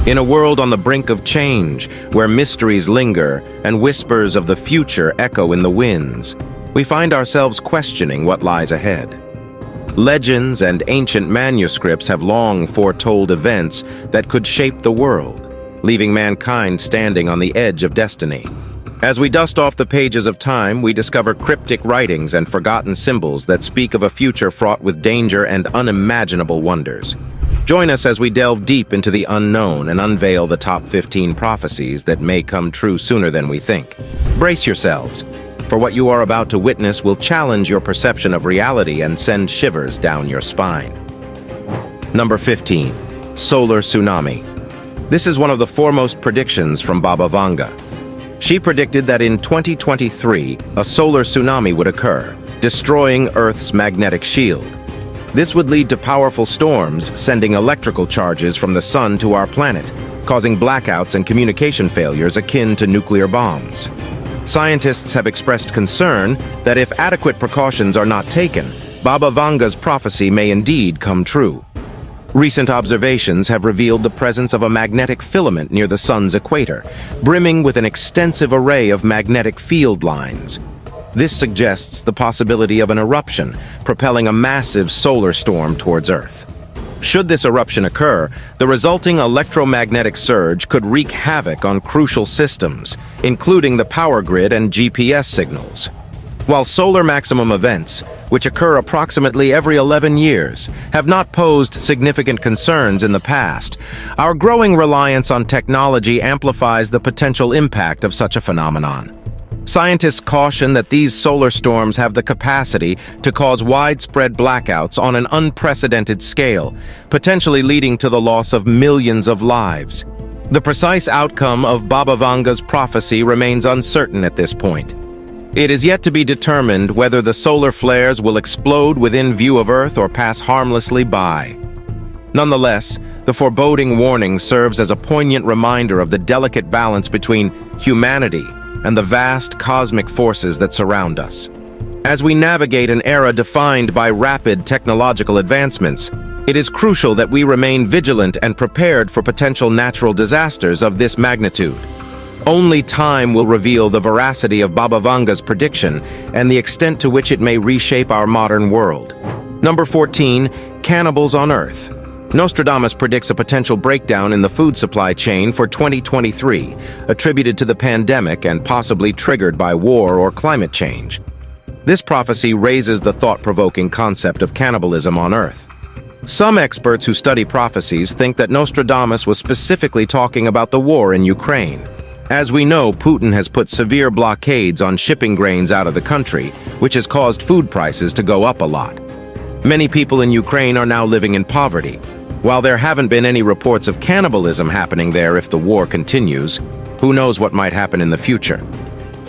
In a world on the brink of change, where mysteries linger and whispers of the future echo in the winds, we find ourselves questioning what lies ahead. Legends and ancient manuscripts have long foretold events that could shape the world, leaving mankind standing on the edge of destiny. As we dust off the pages of time, we discover cryptic writings and forgotten symbols that speak of a future fraught with danger and unimaginable wonders. Join us as we delve deep into the unknown and unveil the top 15 prophecies that may come true sooner than we think. Brace yourselves, for what you are about to witness will challenge your perception of reality and send shivers down your spine. Number 15. Solar Tsunami. This is one of the foremost predictions from Baba Vanga. She predicted that in 2023, a solar tsunami would occur, destroying Earth's magnetic shield. This would lead to powerful storms, sending electrical charges from the sun to our planet, causing blackouts and communication failures akin to nuclear bombs. Scientists have expressed concern that if adequate precautions are not taken, Baba Vanga's prophecy may indeed come true. Recent observations have revealed the presence of a magnetic filament near the sun's equator, brimming with an extensive array of magnetic field lines. This suggests the possibility of an eruption, propelling a massive solar storm towards Earth. Should this eruption occur, the resulting electromagnetic surge could wreak havoc on crucial systems, including the power grid and GPS signals. While solar maximum events, which occur approximately every 11 years, have not posed significant concerns in the past, our growing reliance on technology amplifies the potential impact of such a phenomenon. Scientists caution that these solar storms have the capacity to cause widespread blackouts on an unprecedented scale, potentially leading to the loss of millions of lives. The precise outcome of Baba Vanga's prophecy remains uncertain at this point. It is yet to be determined whether the solar flares will explode within view of Earth or pass harmlessly by. Nonetheless, the foreboding warning serves as a poignant reminder of the delicate balance between humanity and the vast cosmic forces that surround us. As we navigate an era defined by rapid technological advancements, it is crucial that we remain vigilant and prepared for potential natural disasters of this magnitude. Only time will reveal the veracity of Baba Vanga's prediction and the extent to which it may reshape our modern world. Number 14. Cannibals on Earth. Nostradamus predicts a potential breakdown in the food supply chain for 2023, attributed to the pandemic and possibly triggered by war or climate change. This prophecy raises the thought-provoking concept of cannibalism on Earth. Some experts who study prophecies think that Nostradamus was specifically talking about the war in Ukraine. As we know, Putin has put severe blockades on shipping grains out of the country, which has caused food prices to go up a lot. Many people in Ukraine are now living in poverty. While there haven't been any reports of cannibalism happening there if the war continues, who knows what might happen in the future?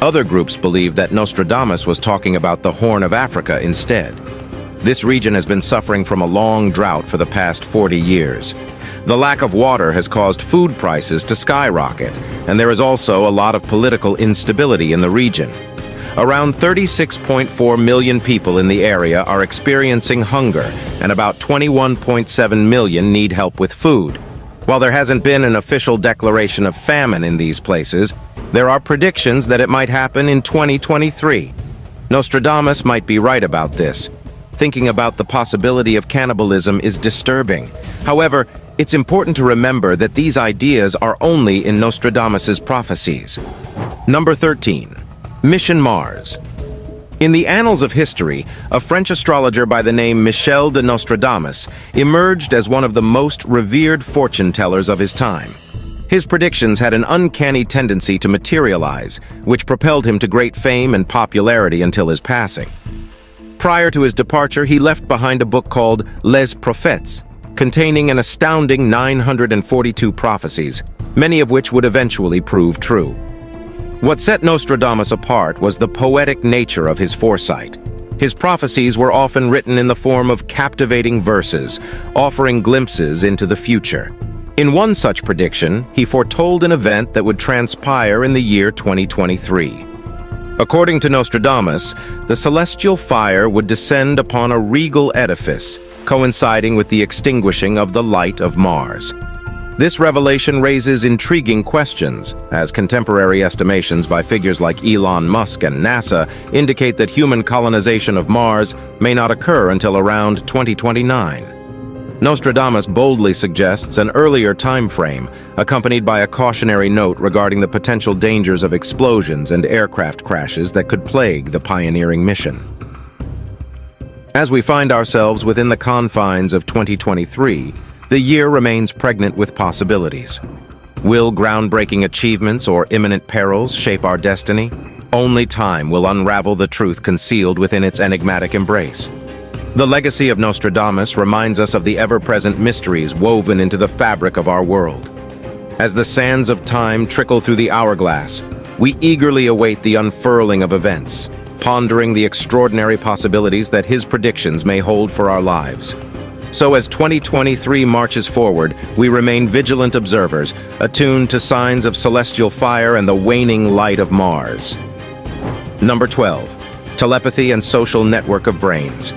Other groups believe that Nostradamus was talking about the Horn of Africa instead. This region has been suffering from a long drought for the past 40 years. The lack of water has caused food prices to skyrocket, and there is also a lot of political instability in the region. Around 36.4 million people in the area are experiencing hunger, and about 21.7 million need help with food. While there hasn't been an official declaration of famine in these places, there are predictions that it might happen in 2023. Nostradamus might be right about this. Thinking about the possibility of cannibalism is disturbing. However, it's important to remember that these ideas are only in Nostradamus's prophecies. Number 13. Mission Mars. In the annals of history, a French astrologer by the name Michel de Nostradamus emerged as one of the most revered fortune tellers of his time. His predictions had an uncanny tendency to materialize, which propelled him to great fame and popularity until his passing. Prior to his departure, he left behind a book called Les Prophets, containing an astounding 942 prophecies, many of which would eventually prove true. What set Nostradamus apart was the poetic nature of his foresight. His prophecies were often written in the form of captivating verses, offering glimpses into the future. In one such prediction, he foretold an event that would transpire in the year 2023. According to Nostradamus, the celestial fire would descend upon a regal edifice, coinciding with the extinguishing of the light of Mars. This revelation raises intriguing questions, as contemporary estimations by figures like Elon Musk and NASA indicate that human colonization of Mars may not occur until around 2029. Nostradamus boldly suggests an earlier time frame, accompanied by a cautionary note regarding the potential dangers of explosions and aircraft crashes that could plague the pioneering mission. As we find ourselves within the confines of 2023, the year remains pregnant with possibilities. Will groundbreaking achievements or imminent perils shape our destiny? Only time will unravel the truth concealed within its enigmatic embrace. The legacy of Nostradamus reminds us of the ever-present mysteries woven into the fabric of our world. As the sands of time trickle through the hourglass, we eagerly await the unfurling of events, pondering the extraordinary possibilities that his predictions may hold for our lives. So as 2023 marches forward, we remain vigilant observers, attuned to signs of celestial fire and the waning light of Mars. Number 12. Telepathy and social network of brains.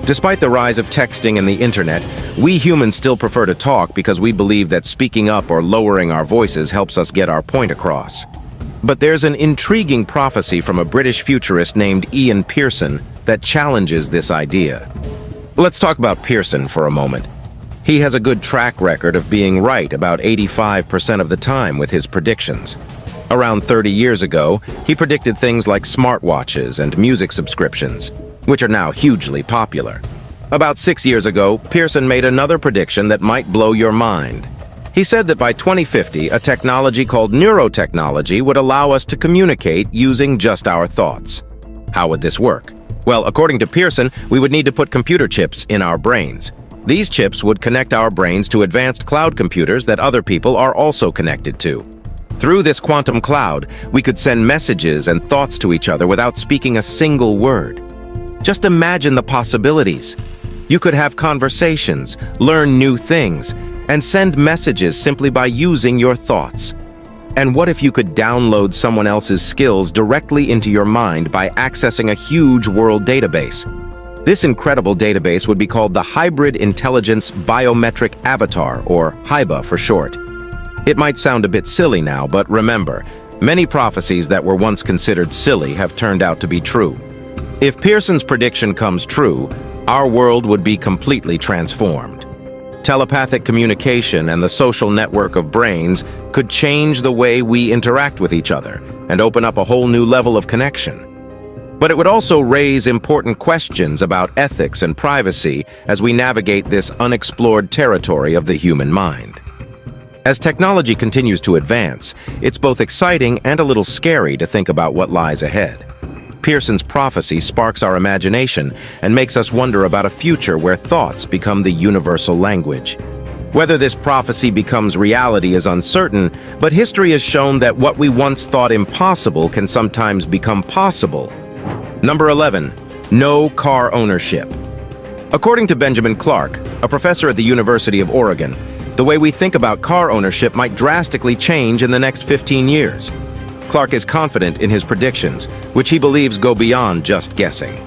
Despite the rise of texting and the internet, we humans still prefer to talk because we believe that speaking up or lowering our voices helps us get our point across. But there's an intriguing prophecy from a British futurist named Ian Pearson that challenges this idea. Let's talk about Pearson for a moment. He has a good track record of being right about 85% of the time with his predictions. Around 30 years ago, he predicted things like smartwatches and music subscriptions, which are now hugely popular. About 6 years ago, Pearson made another prediction that might blow your mind. He said that by 2050, a technology called neurotechnology would allow us to communicate using just our thoughts. How would this work? Well, according to Pearson, we would need to put computer chips in our brains. These chips would connect our brains to advanced cloud computers that other people are also connected to. Through this quantum cloud, we could send messages and thoughts to each other without speaking a single word. Just imagine the possibilities. You could have conversations, learn new things, and send messages simply by using your thoughts. And what if you could download someone else's skills directly into your mind by accessing a huge world database? This incredible database would be called the Hybrid Intelligence Biometric Avatar, or HIBA for short. It might sound a bit silly now, but remember, many prophecies that were once considered silly have turned out to be true. If Pearson's prediction comes true, our world would be completely transformed. Telepathic communication and the social network of brains could change the way we interact with each other and open up a whole new level of connection. But it would also raise important questions about ethics and privacy as we navigate this unexplored territory of the human mind. As technology continues to advance, it's both exciting and a little scary to think about what lies ahead. Pearson's prophecy sparks our imagination and makes us wonder about a future where thoughts become the universal language. Whether this prophecy becomes reality is uncertain, but history has shown that what we once thought impossible can sometimes become possible. Number 11. No car ownership. According to Benjamin Clark, a professor at the University of Oregon, the way we think about car ownership might drastically change in the next 15 years. Clark is confident in his predictions, which he believes go beyond just guessing.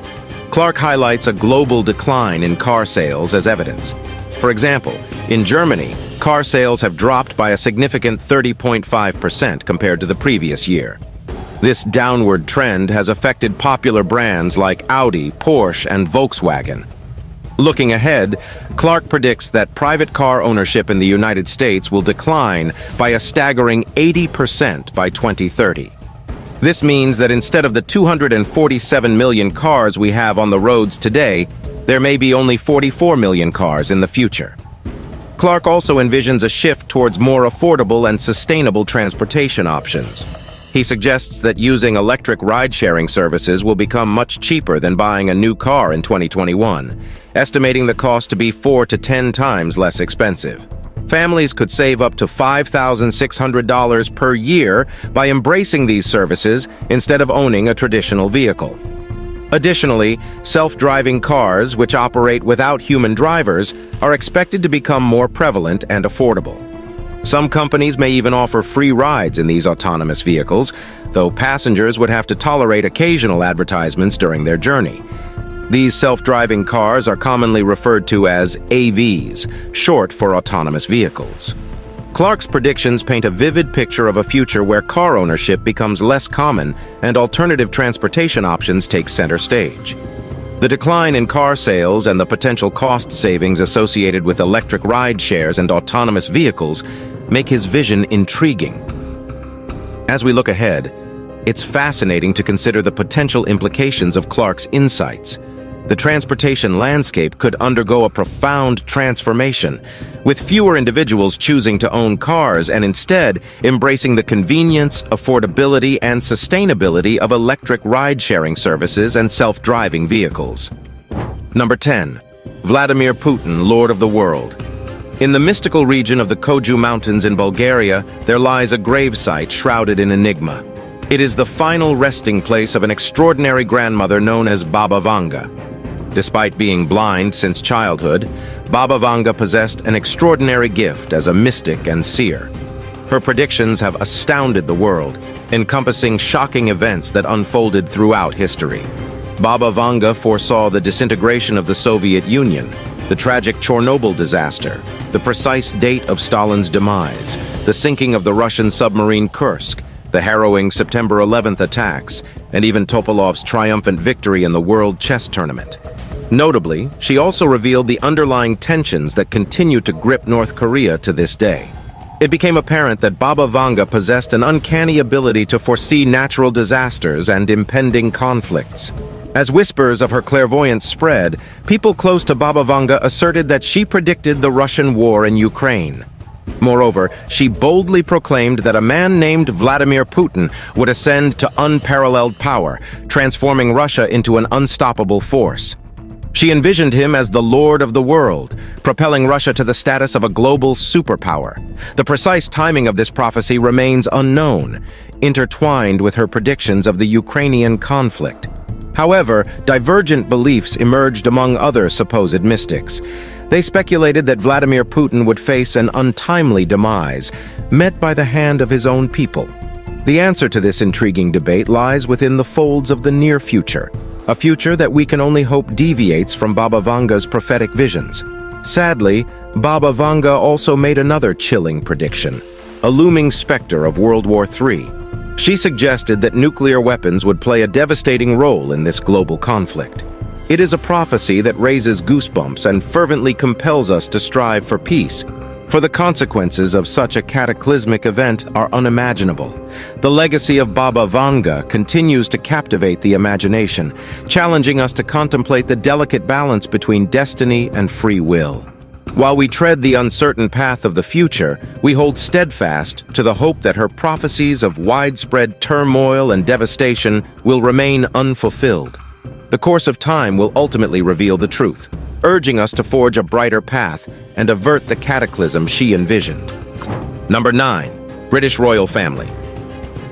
Clark highlights a global decline in car sales as evidence. For example, in Germany, car sales have dropped by a significant 30.5% compared to the previous year. This downward trend has affected popular brands like Audi, Porsche, and Volkswagen. Looking ahead, Clark predicts that private car ownership in the United States will decline by a staggering 80% by 2030. This means that instead of the 247 million cars we have on the roads today, there may be only 44 million cars in the future. Clark also envisions a shift towards more affordable and sustainable transportation options. He suggests that using electric ride-sharing services will become much cheaper than buying a new car in 2021, estimating the cost to be 4 to 10 times less expensive. Families could save up to $5,600 per year by embracing these services instead of owning a traditional vehicle. Additionally, self-driving cars, which operate without human drivers, are expected to become more prevalent and affordable. Some companies may even offer free rides in these autonomous vehicles, though passengers would have to tolerate occasional advertisements during their journey. These self-driving cars are commonly referred to as AVs, short for autonomous vehicles. Clarke's predictions paint a vivid picture of a future where car ownership becomes less common and alternative transportation options take center stage. The decline in car sales and the potential cost savings associated with electric ride shares and autonomous vehicles make his vision intriguing. As we look ahead, it's fascinating to consider the potential implications of Clarke's insights. The transportation landscape could undergo a profound transformation, with fewer individuals choosing to own cars and instead embracing the convenience, affordability, and sustainability of electric ride-sharing services and self-driving vehicles. Number 10. Vladimir Putin, Lord of the World. In the mystical region of the Koju Mountains in Bulgaria, there lies a gravesite shrouded in enigma. It is the final resting place of an extraordinary grandmother known as Baba Vanga. Despite being blind since childhood, Baba Vanga possessed an extraordinary gift as a mystic and seer. Her predictions have astounded the world, encompassing shocking events that unfolded throughout history. Baba Vanga foresaw the disintegration of the Soviet Union, the tragic Chernobyl disaster, the precise date of Stalin's demise, the sinking of the Russian submarine Kursk, the harrowing September 11th attacks, and even Topolov's triumphant victory in the World Chess Tournament. Notably, she also revealed the underlying tensions that continue to grip North Korea to this day. It became apparent that Baba Vanga possessed an uncanny ability to foresee natural disasters and impending conflicts. As whispers of her clairvoyance spread, people close to Baba Vanga asserted that she predicted the Russian war in Ukraine. Moreover, she boldly proclaimed that a man named Vladimir Putin would ascend to unparalleled power, transforming Russia into an unstoppable force. She envisioned him as the Lord of the World, propelling Russia to the status of a global superpower. The precise timing of this prophecy remains unknown, intertwined with her predictions of the Ukrainian conflict. However, divergent beliefs emerged among other supposed mystics. They speculated that Vladimir Putin would face an untimely demise, met by the hand of his own people. The answer to this intriguing debate lies within the folds of the near future, a future that we can only hope deviates from Baba Vanga's prophetic visions. Sadly, Baba Vanga also made another chilling prediction, a looming specter of World War III. She suggested that nuclear weapons would play a devastating role in this global conflict. It is a prophecy that raises goosebumps and fervently compels us to strive for peace, for the consequences of such a cataclysmic event are unimaginable. The legacy of Baba Vanga continues to captivate the imagination, challenging us to contemplate the delicate balance between destiny and free will. While we tread the uncertain path of the future, we hold steadfast to the hope that her prophecies of widespread turmoil and devastation will remain unfulfilled. The course of time will ultimately reveal the truth, urging us to forge a brighter path and avert the cataclysm she envisioned. Number 9. British royal family.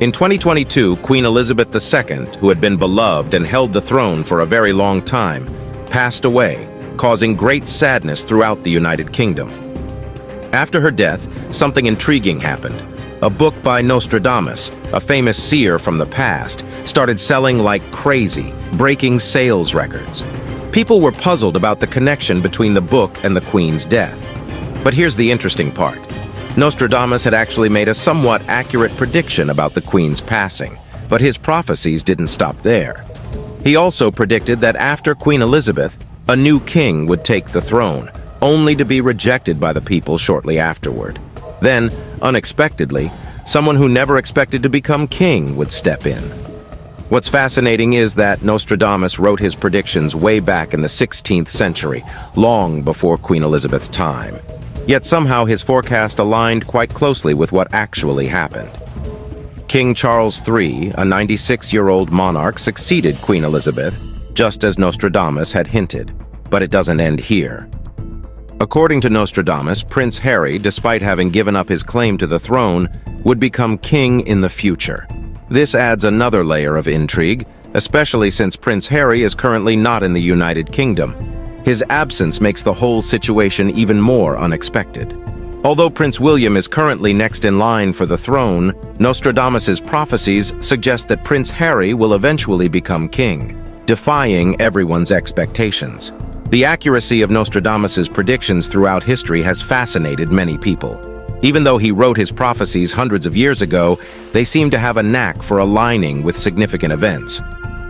In 2022, Queen Elizabeth II, who had been beloved and held the throne for a very long time, passed away, causing great sadness throughout the United Kingdom. After her death, something intriguing happened. A book by Nostradamus, a famous seer from the past, started selling like crazy, breaking sales records. People were puzzled about the connection between the book and the Queen's death. But here's the interesting part. Nostradamus had actually made a somewhat accurate prediction about the Queen's passing, but his prophecies didn't stop there. He also predicted that after Queen Elizabeth, a new king would take the throne, only to be rejected by the people shortly afterward. Then, unexpectedly, someone who never expected to become king would step in. What's fascinating is that Nostradamus wrote his predictions way back in the 16th century, long before Queen Elizabeth's time. Yet somehow his forecast aligned quite closely with what actually happened. King Charles III, a 96-year-old monarch, succeeded Queen Elizabeth, just as Nostradamus had hinted. But it doesn't end here. According to Nostradamus, Prince Harry, despite having given up his claim to the throne, would become king in the future. This adds another layer of intrigue, especially since Prince Harry is currently not in the United Kingdom. His absence makes the whole situation even more unexpected. Although Prince William is currently next in line for the throne, Nostradamus's prophecies suggest that Prince Harry will eventually become king. defying everyone's expectations. The accuracy of Nostradamus's predictions throughout history has fascinated many people. Even though he wrote his prophecies hundreds of years ago, they seem to have a knack for aligning with significant events.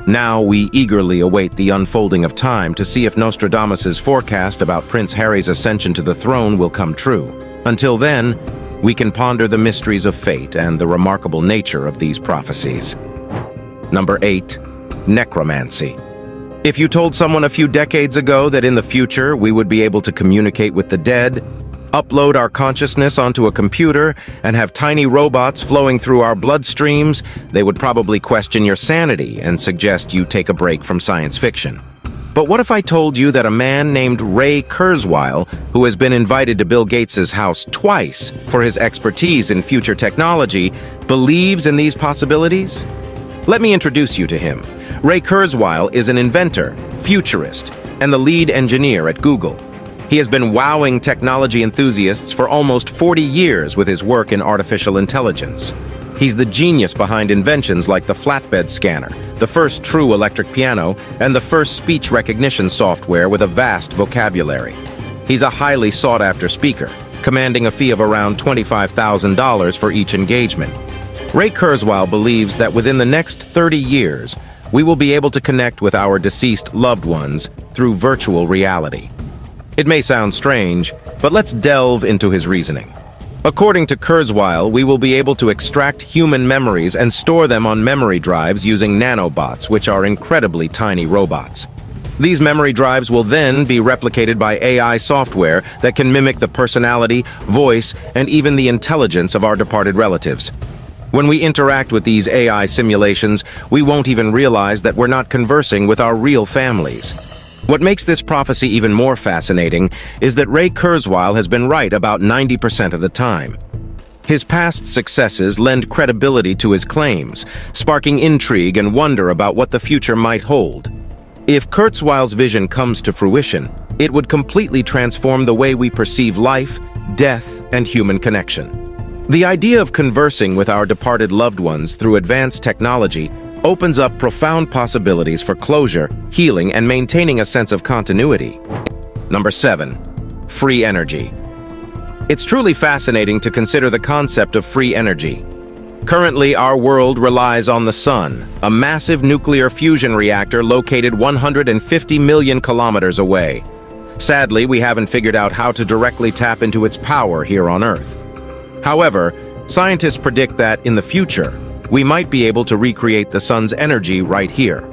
Now we eagerly await the unfolding of time to see if Nostradamus's forecast about Prince Harry's ascension to the throne will come true. Until then, we can ponder the mysteries of fate and the remarkable nature of these prophecies. Number 8. Necromancy. If you told someone a few decades ago that in the future we would be able to communicate with the dead, upload our consciousness onto a computer, and have tiny robots flowing through our bloodstreams, they would probably question your sanity and suggest you take a break from science fiction. But what if I told you that a man named Ray Kurzweil, who has been invited to Bill Gates's house twice for his expertise in future technology, believes in these possibilities? Let me introduce you to him. Ray Kurzweil is an inventor, futurist, and the lead engineer at Google. He has been wowing technology enthusiasts for almost 40 years with his work in artificial intelligence. He's the genius behind inventions like the flatbed scanner, the first true electric piano, and the first speech recognition software with a vast vocabulary. He's a highly sought-after speaker, commanding a fee of around $25,000 for each engagement. Ray Kurzweil believes that within the next 30 years, we will be able to connect with our deceased loved ones through virtual reality. It may sound strange, but let's delve into his reasoning. According to Kurzweil, we will be able to extract human memories and store them on memory drives using nanobots, which are incredibly tiny robots. These memory drives will then be replicated by AI software that can mimic the personality, voice, and even the intelligence of our departed relatives. When we interact with these AI simulations, we won't even realize that we're not conversing with our real families. What makes this prophecy even more fascinating is that Ray Kurzweil has been right about 90% of the time. His past successes lend credibility to his claims, sparking intrigue and wonder about what the future might hold. If Kurzweil's vision comes to fruition, it would completely transform the way we perceive life, death, and human connection. The idea of conversing with our departed loved ones through advanced technology opens up profound possibilities for closure, healing, and maintaining a sense of continuity. Number 7. Free energy. It's truly fascinating to consider the concept of free energy. Currently, our world relies on the sun, a massive nuclear fusion reactor located 150 million kilometers away. Sadly, we haven't figured out how to directly tap into its power here on Earth. However, scientists predict that, in the future, we might be able to recreate the sun's energy right here.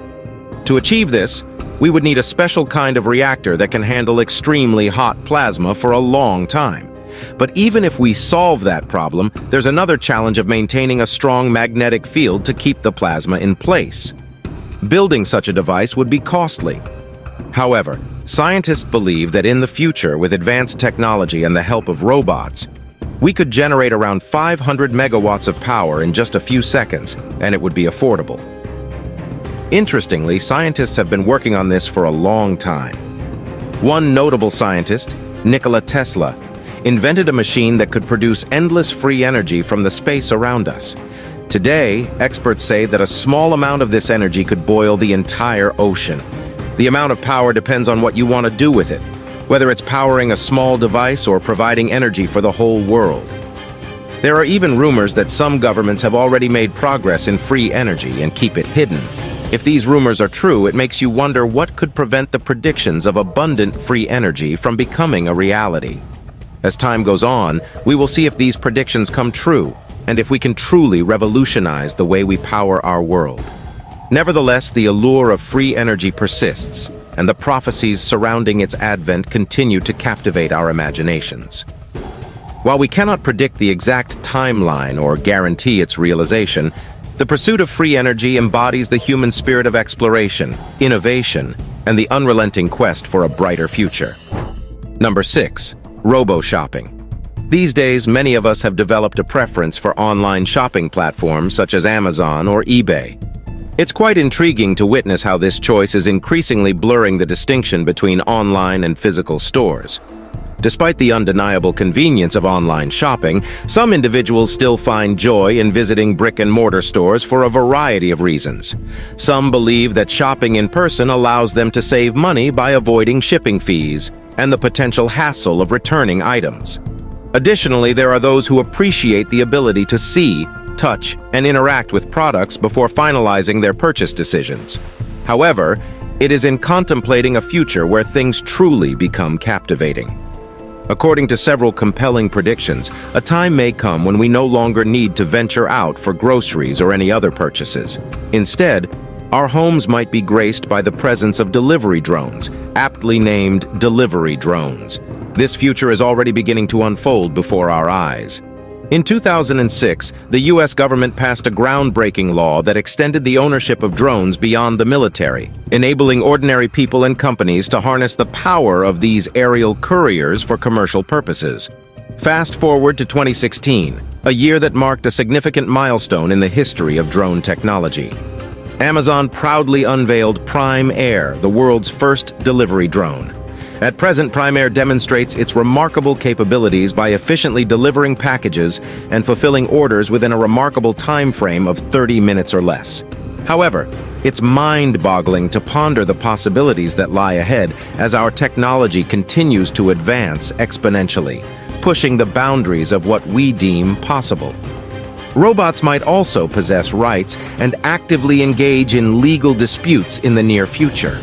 To achieve this, we would need a special kind of reactor that can handle extremely hot plasma for a long time. But even if we solve that problem, there's another challenge of maintaining a strong magnetic field to keep the plasma in place. Building such a device would be costly. However, scientists believe that in the future, with advanced technology and the help of robots, we could generate around 500 megawatts of power in just a few seconds, and it would be affordable. Interestingly, scientists have been working on this for a long time. One notable scientist, Nikola Tesla, invented a machine that could produce endless free energy from the space around us. Today, experts say that a small amount of this energy could boil the entire ocean. The amount of power depends on what you want to do with it, whether it's powering a small device or providing energy for the whole world. There are even rumors that some governments have already made progress in free energy and keep it hidden. If these rumors are true, it makes you wonder what could prevent the predictions of abundant free energy from becoming a reality. As time goes on, we will see if these predictions come true and if we can truly revolutionize the way we power our world. Nevertheless, the allure of free energy persists, and the prophecies surrounding its advent continue to captivate our imaginations. While we cannot predict the exact timeline or guarantee its realization, the pursuit of free energy embodies the human spirit of exploration, innovation, and the unrelenting quest for a brighter future. Number 6. Robo-shopping. These days, many of us have developed a preference for online shopping platforms such as Amazon or eBay. It's quite intriguing to witness how this choice is increasingly blurring the distinction between online and physical stores. Despite the undeniable convenience of online shopping, some individuals still find joy in visiting brick-and-mortar stores for a variety of reasons. Some believe that shopping in person allows them to save money by avoiding shipping fees and the potential hassle of returning items. Additionally, there are those who appreciate the ability to see, touch, and interact with products before finalizing their purchase decisions. However, it is in contemplating a future where things truly become captivating. According to several compelling predictions, a time may come when we no longer need to venture out for groceries or any other purchases. Instead, our homes might be graced by the presence of delivery drones, aptly named delivery drones. This future is already beginning to unfold before our eyes. In 2006, the U.S. government passed a groundbreaking law that extended the ownership of drones beyond the military, enabling ordinary people and companies to harness the power of these aerial couriers for commercial purposes. Fast forward to 2016, a year that marked a significant milestone in the history of drone technology. Amazon proudly unveiled Prime Air, the world's first delivery drone. At present, Prime Air demonstrates its remarkable capabilities by efficiently delivering packages and fulfilling orders within a remarkable time frame of 30 minutes or less. However, it's mind-boggling to ponder the possibilities that lie ahead as our technology continues to advance exponentially, pushing the boundaries of what we deem possible. Robots might also possess rights and actively engage in legal disputes in the near future.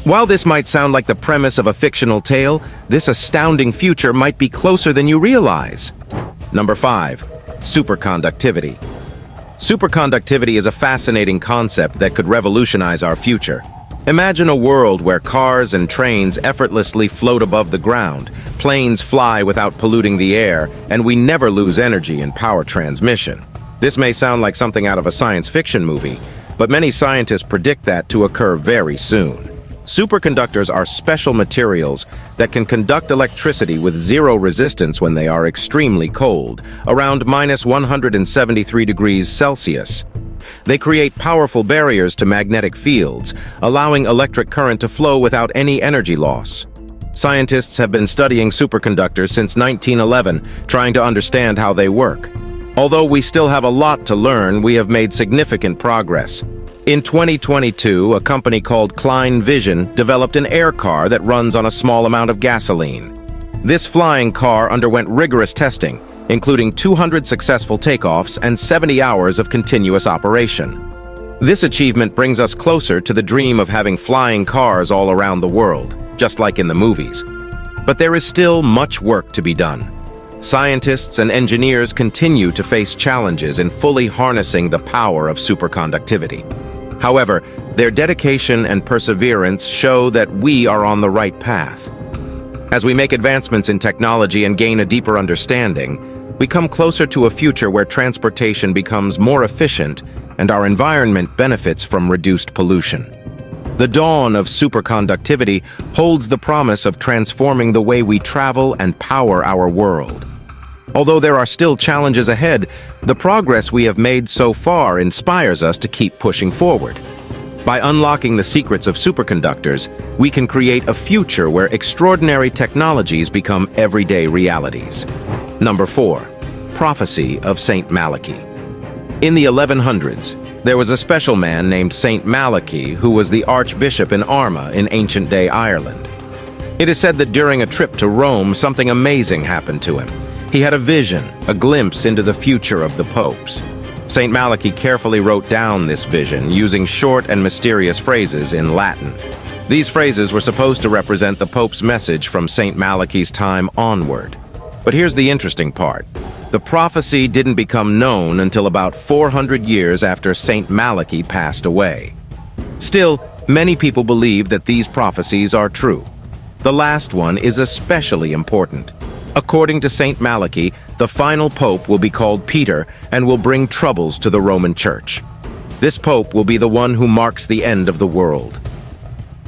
While this might sound like the premise of a fictional tale, this astounding future might be closer than you realize. Number 5. Superconductivity. Superconductivity is a fascinating concept that could revolutionize our future. Imagine a world where cars and trains effortlessly float above the ground, planes fly without polluting the air, and we never lose energy in power transmission. This may sound like something out of a science fiction movie, but many scientists predict that to occur very soon. Superconductors are special materials that can conduct electricity with zero resistance when they are extremely cold, around -173 degrees Celsius. They create powerful barriers to magnetic fields, allowing electric current to flow without any energy loss. Scientists have been studying superconductors since 1911, trying to understand how they work. Although we still have a lot to learn, we have made significant progress. In 2022, a company called Klein Vision developed an air car that runs on a small amount of gasoline. This flying car underwent rigorous testing, including 200 successful takeoffs and 70 hours of continuous operation. This achievement brings us closer to the dream of having flying cars all around the world, just like in the movies. But there is still much work to be done. Scientists and engineers continue to face challenges in fully harnessing the power of superconductivity. However, their dedication and perseverance show that we are on the right path. As we make advancements in technology and gain a deeper understanding, we come closer to a future where transportation becomes more efficient and our environment benefits from reduced pollution. The dawn of superconductivity holds the promise of transforming the way we travel and power our world. Although there are still challenges ahead, the progress we have made so far inspires us to keep pushing forward. By unlocking the secrets of superconductors, we can create a future where extraordinary technologies become everyday realities. Number 4. Prophecy of Saint Malachy. In the 1100s, there was a special man named Saint Malachy who was the Archbishop in Armagh in ancient-day Ireland. It is said that during a trip to Rome, something amazing happened to him. He had a vision, a glimpse into the future of the popes. Saint Malachy carefully wrote down this vision using short and mysterious phrases in Latin. These phrases were supposed to represent the Pope's message from Saint Malachy's time onward. But here's the interesting part. The prophecy didn't become known until about 400 years after Saint Malachy passed away. Still, many people believe that these prophecies are true. The last one is especially important. According to Saint Malachy, the final pope will be called Peter and will bring troubles to the Roman Church. This pope will be the one who marks the end of the world.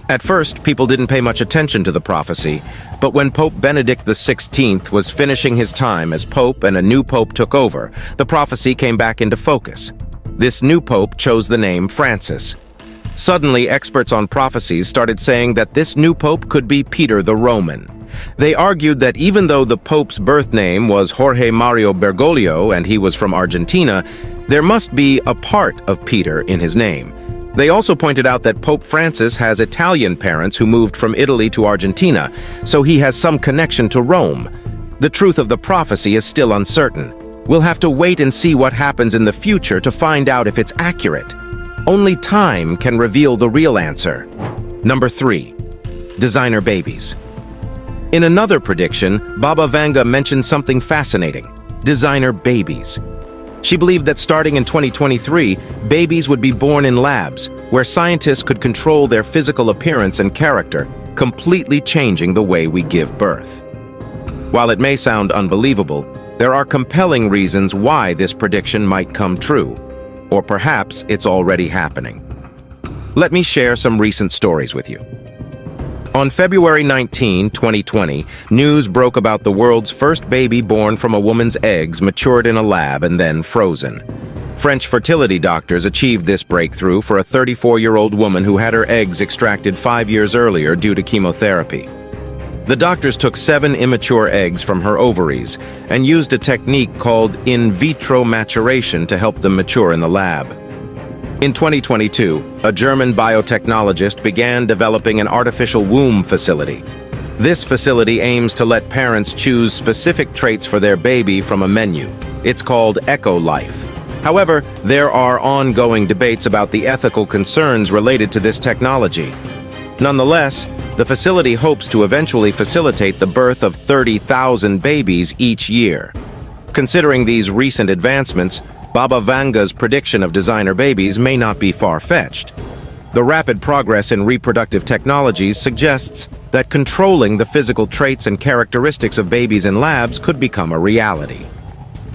At first, people didn't pay much attention to the prophecy, but when Pope Benedict XVI was finishing his time as pope and a new pope took over, the prophecy came back into focus. This new pope chose the name Francis. Suddenly, experts on prophecies started saying that this new pope could be Peter the Roman. They argued that even though the Pope's birth name was Jorge Mario Bergoglio and he was from Argentina, there must be a part of Peter in his name. They also pointed out that Pope Francis has Italian parents who moved from Italy to Argentina, so he has some connection to Rome. The truth of the prophecy is still uncertain. We'll have to wait and see what happens in the future to find out if it's accurate. Only time can reveal the real answer. Number 3. Designer babies. In another prediction, Baba Vanga mentioned something fascinating: designer babies. She believed that starting in 2023, babies would be born in labs, where scientists could control their physical appearance and character, completely changing the way we give birth. While it may sound unbelievable, there are compelling reasons why this prediction might come true. Or perhaps it's already happening. Let me share some recent stories with you. On February 19, 2020, news broke about the world's first baby born from a woman's eggs matured in a lab and then frozen. French fertility doctors achieved this breakthrough for a 34-year-old woman who had her eggs extracted 5 years earlier due to chemotherapy. The doctors took 7 immature eggs from her ovaries and used a technique called in vitro maturation to help them mature in the lab. In 2022, a German biotechnologist began developing an artificial womb facility. This facility aims to let parents choose specific traits for their baby from a menu. It's called EcoLife. However, there are ongoing debates about the ethical concerns related to this technology. Nonetheless, the facility hopes to eventually facilitate the birth of 30,000 babies each year. Considering these recent advancements, Baba Vanga's prediction of designer babies may not be far-fetched. The rapid progress in reproductive technologies suggests that controlling the physical traits and characteristics of babies in labs could become a reality.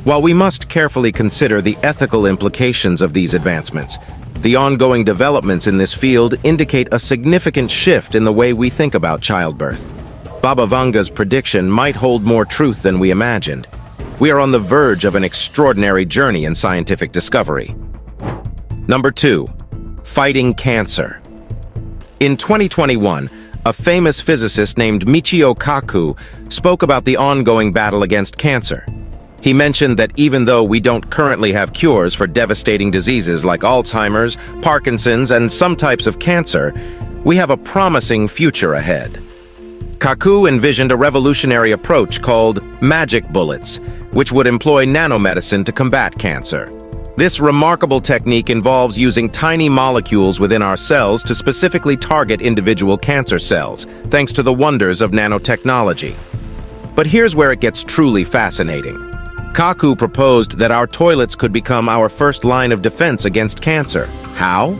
While we must carefully consider the ethical implications of these advancements, the ongoing developments in this field indicate a significant shift in the way we think about childbirth. Baba Vanga's prediction might hold more truth than we imagined. We are on the verge of an extraordinary journey in scientific discovery. Number 2. Fighting cancer. In 2021, a famous physicist named Michio Kaku spoke about the ongoing battle against cancer. He mentioned that even though we don't currently have cures for devastating diseases like Alzheimer's, Parkinson's, and some types of cancer, we have a promising future ahead. Kaku envisioned a revolutionary approach called magic bullets, which would employ nanomedicine to combat cancer. This remarkable technique involves using tiny molecules within our cells to specifically target individual cancer cells, thanks to the wonders of nanotechnology. But here's where it gets truly fascinating. Kaku proposed that our toilets could become our first line of defense against cancer. How?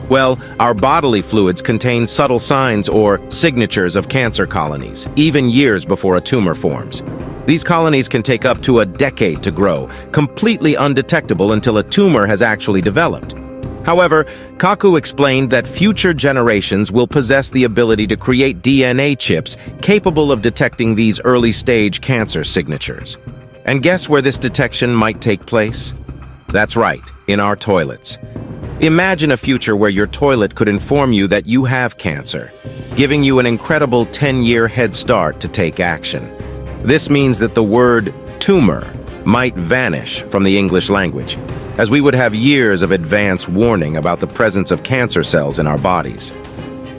Well, our bodily fluids contain subtle signs or signatures of cancer colonies, even years before a tumor forms. These colonies can take up to a decade to grow, completely undetectable until a tumor has actually developed. However, Kaku explained that future generations will possess the ability to create DNA chips capable of detecting these early-stage cancer signatures. And guess where this detection might take place? That's right, in our toilets. Imagine a future where your toilet could inform you that you have cancer, giving you an incredible 10-year head start to take action. This means that the word tumor might vanish from the English language, as we would have years of advance warning about the presence of cancer cells in our bodies.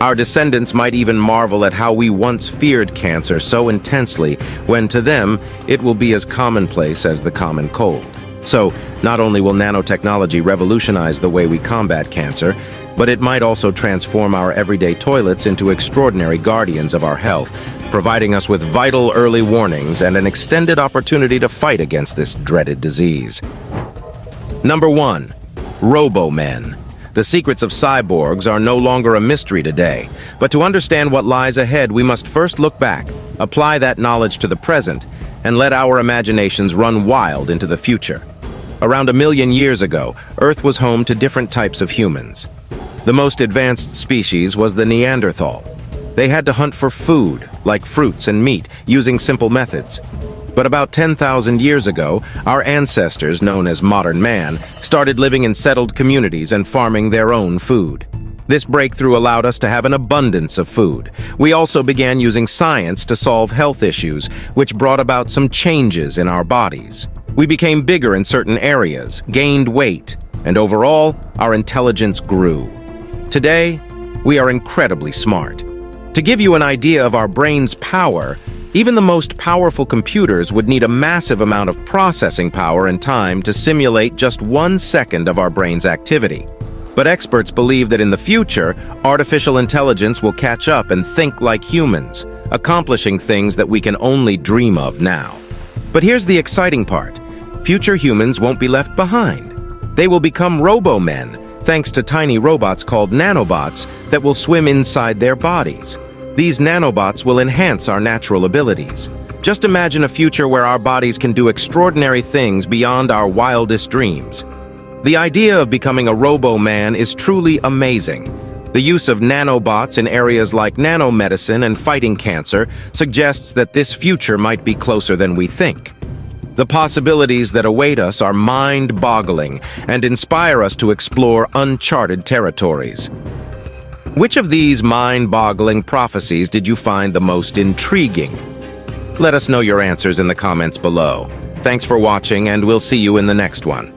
Our descendants might even marvel at how we once feared cancer so intensely, when to them, it will be as commonplace as the common cold. So, not only will nanotechnology revolutionize the way we combat cancer, but it might also transform our everyday toilets into extraordinary guardians of our health, providing us with vital early warnings and an extended opportunity to fight against this dreaded disease. Number 1. Robo-men. The secrets of cyborgs are no longer a mystery today, but to understand what lies ahead, we must first look back, apply that knowledge to the present, and let our imaginations run wild into the future. Around 1 million years ago, Earth was home to different types of humans. The most advanced species was the Neanderthal. They had to hunt for food, like fruits and meat, using simple methods. But about 10,000 years ago, our ancestors, known as modern man, started living in settled communities and farming their own food. This breakthrough allowed us to have an abundance of food. We also began using science to solve health issues, which brought about some changes in our bodies. We became bigger in certain areas, gained weight, and overall, our intelligence grew. Today, we are incredibly smart. To give you an idea of our brain's power, even the most powerful computers would need a massive amount of processing power and time to simulate just 1 second of our brain's activity. But experts believe that in the future, artificial intelligence will catch up and think like humans, accomplishing things that we can only dream of now. But here's the exciting part. Future humans won't be left behind. They will become robo-men, thanks to tiny robots called nanobots that will swim inside their bodies. These nanobots will enhance our natural abilities. Just imagine a future where our bodies can do extraordinary things beyond our wildest dreams. The idea of becoming a robo-man is truly amazing. The use of nanobots in areas like nanomedicine and fighting cancer suggests that this future might be closer than we think. The possibilities that await us are mind-boggling and inspire us to explore uncharted territories. Which of these mind-boggling prophecies did you find the most intriguing? Let us know your answers in the comments below. Thanks for watching, and we'll see you in the next one.